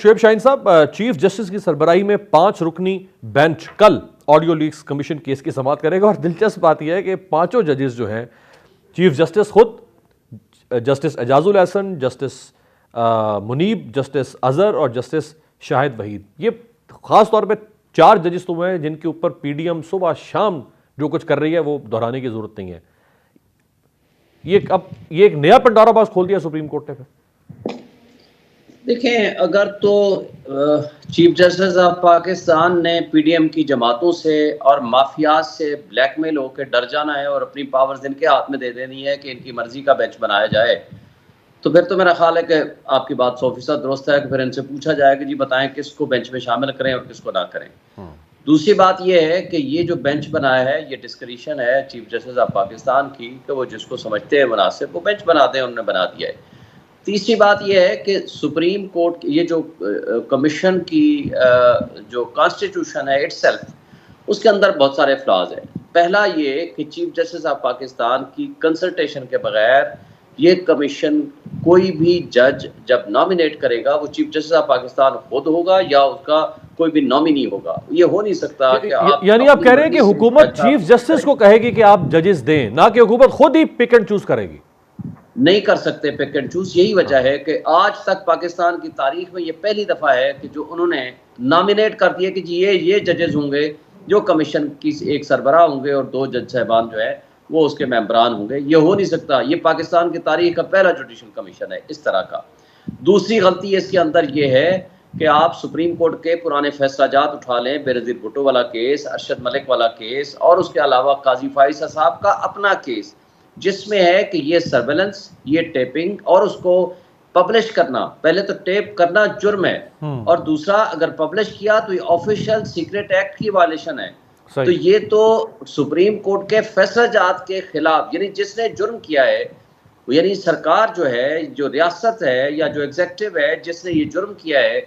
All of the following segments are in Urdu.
شعیب شاہین صاحب، چیف جسٹس کی سربراہی میں 5 رکنی بینچ کل آڈیو لیکس کمیشن کیس کی سماعت کرے گا، اور دلچسپ بات یہ ہے کہ 5 ججز جو ہیں، چیف جسٹس خود، جسٹس اعجاز الاحسن، جسٹس منیب، جسٹس اظہر اور جسٹس شاہد وحید، یہ خاص طور پہ 4 ججز تو ہیں جن کے اوپر پی ڈی ایم صبح شام جو کچھ کر رہی ہے وہ دہرانے کی ضرورت نہیں ہے۔ یہ ایک نیا پنڈورا باکس کھول دیا سپریم کورٹ نے پھر۔ دیکھیں، اگر تو چیف جسٹس آف پاکستان نے پی ڈی ایم کی جماعتوں سے اور مافیاز سے بلیک میل ہو کے ڈر جانا ہے اور اپنی پاورز ان کے ہاتھ میں دے دینی ہے کہ ان کی مرضی کا بینچ بنایا جائے، تو پھر تو میرا خیال ہے کہ آپ کی بات 100% درست ہے کہ پھر ان سے پوچھا جائے کہ جی بتائیں کس کو بینچ میں شامل کریں اور کس کو نہ کریں۔ دوسری بات یہ ہے کہ یہ جو بینچ بنایا ہے یہ ڈسکریشن ہے چیف جسٹس آف پاکستان کی کہ وہ جس کو سمجھتے ہیں مناسب وہ بینچ بنا دیں، انہوں نے بنا دیا ہے۔ تیسری بات یہ ہے کہ سپریم کورٹ یہ جو کمیشن کی جو کانسٹیٹیوشن ہے اٹ سیلف، اس کے اندر بہت سارے فلاز ہیں۔ پہلا یہ کہ چیف جسٹس آف پاکستان کی کنسلٹیشن کے بغیر یہ کمیشن کوئی بھی جج جب نامینیٹ کرے گا وہ چیف جسٹس آف پاکستان خود ہوگا یا اس کا کوئی بھی نامینی ہوگا۔ یہ ہو نہیں سکتا کہ یعنی آپ کہہ رہے ہیں کہ حکومت چیف جسٹس کو کہے گی کہ آپ ججز دیں، نہ کہ حکومت خود ہی پک اینڈ چوز کرے گی؟ نہیں کر سکتے پک اینڈ چوز۔ یہی وجہ ہے کہ آج تک پاکستان کی تاریخ میں یہ پہلی دفعہ ہے کہ جو انہوں نے نامینیٹ کر دیا کہ جی یہ ججز ہوں گے جو کمیشن کی ایک سربراہ ہوں گے اور 2 جج صاحبان جو ہے وہ اس کے ممبران ہوں گے۔ یہ ہو نہیں سکتا، یہ پاکستان کی تاریخ کا پہلا جوڈیشل کمیشن ہے اس طرح کا۔ دوسری غلطی اس کے اندر یہ ہے کہ آپ سپریم کورٹ کے پرانے فیصلہ جات اٹھا لیں، بینظیر بھٹو والا کیس، ارشد ملک والا کیس، اور اس کے علاوہ قاضی فائز صاحب کا اپنا کیس، جس میں ہے کہ یہ سرویلنس، یہ ٹیپنگ اور اس کو پبلش کرنا، پہلے تو ٹیپ کرنا جرم ہے، اور دوسرا اگر پبلش کیا تو یہ آفیشیل سیکریٹ ایکٹ کی وائلیشن ہے۔ تو یہ تو سپریم کورٹ کے فیصلہ جات کے خلاف، یعنی جس نے جرم کیا ہے، یعنی سرکار جو ہے، جو ریاست ہے یا جو ایگزیکٹو ہے جس نے یہ جرم کیا ہے،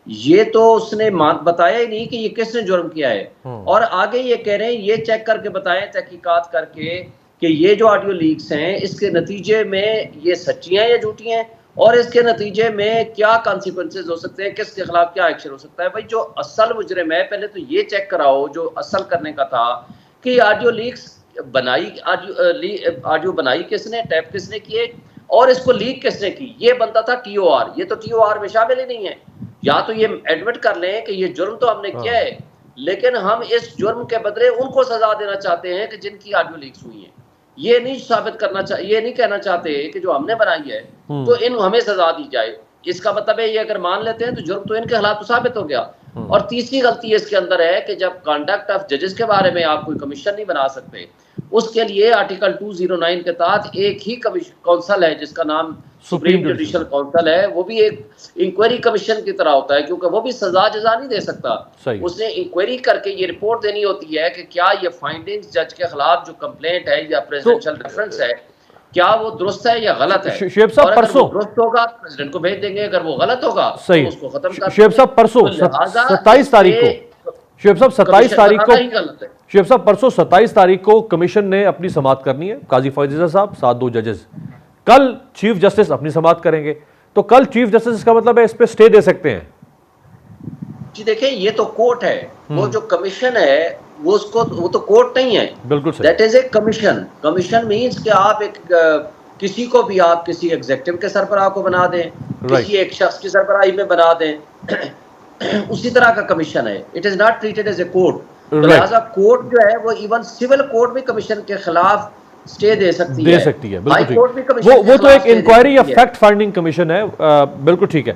یہ تو اس نے بتایا ہی نہیں کہ یہ کس نے جرم کیا ہے، اور آگے یہ کہہ رہے ہیں یہ چیک کر کے بتائیں تحقیقات کر کے کہ یہ جو آڈیو لیکس ہیں اس کے نتیجے میں یہ سچی ہیں یا جھوٹی ہیں، اور اس کے نتیجے میں کیا کانسیکوینسز ہو سکتے ہیں، کس کے خلاف کیا ایکشن ہو سکتا ہے۔ بھائی جو اصل مجرم ہے پہلے تو یہ چیک کراؤ جو اصل کرنے کا تھا کہ یہ آڈیو لیکس آڈیو بنائی کس نے، ٹیپ کس نے کیے، اور اس کو لیک کس نے کی۔ یہ بنتا تھا ٹی او آر، یہ تو ٹی او آر میں شامل ہی نہیں ہے۔ یا تو یہ ایڈمٹ کر لیں کہ یہ جرم تو ہم نے کیا ہے، لیکن ہم اس جرم کے بدلے ان کو سزا دینا چاہتے ہیں کہ جن کی آڈیو لیکس ہوئی ہیں۔ یہ نہیں ثابت کرنا یہ نہیں کہنا چاہتے کہ جو ہم نے بنائی ہے تو ہمیں سزا دی جائے۔ اس کا مطلب ہے یہ اگر مان لیتے ہیں تو جرم تو ان کے خلاف تو ثابت ہو گیا۔ اور تیسری غلطی اس کے اندر ہے کہ جب کانڈکٹ آف ججز کے بارے میں آپ کوئی کمیشن نہیں بنا سکتے، اس کے لیے آرٹیکل 209 کے تحت ایک ہی کونسل ہے جس کا نام سپریم جوڈیشل کونسل ہے، وہ بھی ایک انکوائری کمیشن کی طرح ہوتا ہے، کیونکہ وہ بھی سزا جزا نہیں دے سکتا۔ اس نے انکوائری کر کے یہ رپورٹ دینی ہوتی ہے کہ کیا یہ فائنڈنگز جج کے خلاف جو کمپلینٹ ہے یا پریزیڈنشل ریفرنس ہے کیا وہ درست ہے یا غلط ہے۔ شعیب صاحب پرسوں درست ہوگا پریزیڈنٹ کو بھیج دیں گے، اگر وہ غلط ہوگا تو اس کو ختم کر دیں گے۔ شعیب صاحب پرسوں 27 تاریخ کو، شعیب صاحب 27 تاریخ کو، شعیب صاحب پرسوں 27 تاریخ کو کمیشن نے اپنی سماعت کرنی ہے، قاضی فائز صاحب ساتھ 2 ججز، کل چیف جسٹس اپنی سماعت کریں گے، تو کل چیف جسٹس کا مطلب ہے اس پہ سٹے دے سکتے ہیں؟ جی دیکھیں، یہ تو کورٹ ہے، وہ جو کمیشن ہے وہ تو کورٹ نہیں ہے، بالکل صحیح، that is a commission. Commission means کہ آپ ایک کسی کو بھی آپ کسی ایگزیکٹو کے سربراہ کو بنا دیں، کسی ایک شخص کی سربراہی میں بنا دیں، اسی طرح کا کمیشن ہے۔ It is not treated as a court, لہٰذا کورٹ جو ہے وہ ایون سول کورٹ بھی کمیشن کے خلاف سٹے دے سکتی ہے، بالکل ٹھیک، وہ تو ایک انکوائری یا فیکٹ فائنڈنگ کمیشن ہے، بالکل ٹھیک ہے۔